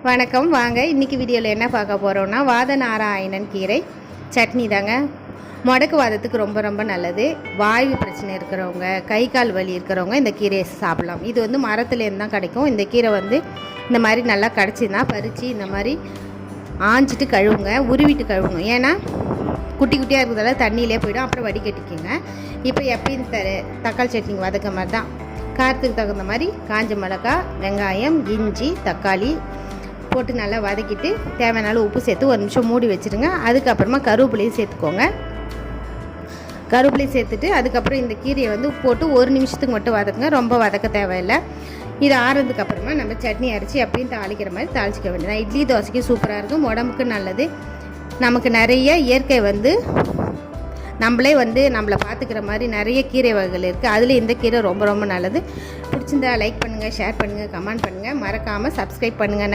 வணக்கம். வாங்க இன்றைக்கி வீடியோவில் என்ன பார்க்க போகிறோன்னா வாதநாராயணன் கீரை சட்னி தாங்க. முடக்கு வாதத்துக்கு ரொம்ப ரொம்ப நல்லது. வாயு பிரச்சனை இருக்கிறவங்க, கை கால் வலி இருக்கிறவங்க இந்த கீரையை சாப்பிட்லாம். இது வந்து மரத்துலேருந்து தான் கிடைக்கும். இந்த கீரை வந்து இந்த மாதிரி நல்லா கிடச்சின்னா பறித்து இந்த மாதிரி ஆஞ்சிட்டு கழுவுங்க, உருவிட்டு கழுவுங்க. ஏன்னா குட்டி குட்டியாக இருக்கிறதால தண்ணியிலே போய்டும், அப்புறம் வடிகட்டிக்குங்க. இப்போ எப்பயும் தக்காளி சட்னிக்கு வதக்க மாதிரி தான். காரத்துக்கு தகுந்த மாதிரி காஞ்ச மிளகா, வெங்காயம், இஞ்சி, தக்காளி போட்டு நல்லா வதக்கிட்டு தேவையான உப்பு சேர்த்து ஒரு நிமிஷம் மூடி வச்சுருங்க. அதுக்கப்புறமா கருவேப்பிலையும் சேர்த்துக்கோங்க. கருவேப்பிலையும் சேர்த்துட்டு அதுக்கப்புறம் இந்த கீரையை வந்து போட்டு ஒரு நிமிஷத்துக்கு மட்டும் வதக்குங்க, ரொம்ப வதக்க தேவையில்லை. இது ஆறுறதுக்கு அப்புறமா நம்ம சட்னி அரைச்சி எப்படியும் தாளிக்கிற மாதிரி தாளிச்சிக்க வேண்டியதான். இட்லி தோசைக்கு சூப்பராக இருக்கும், உடம்புக்கு நல்லது. நமக்கு நிறைய இயற்கை வந்து நம்மளை பார்த்துக்கிற மாதிரி நிறைய கீரை வகைகள் இருக்குது. அதில் இந்த கீரை ரொம்ப ரொம்ப நல்லது. பிடிச்சிருந்தா லைக் பண்ணுங்கள், ஷேர் பண்ணுங்கள், கமெண்ட் பண்ணுங்கள், மறக்காமல் சப்ஸ்கிரைப் பண்ணுங்கள்.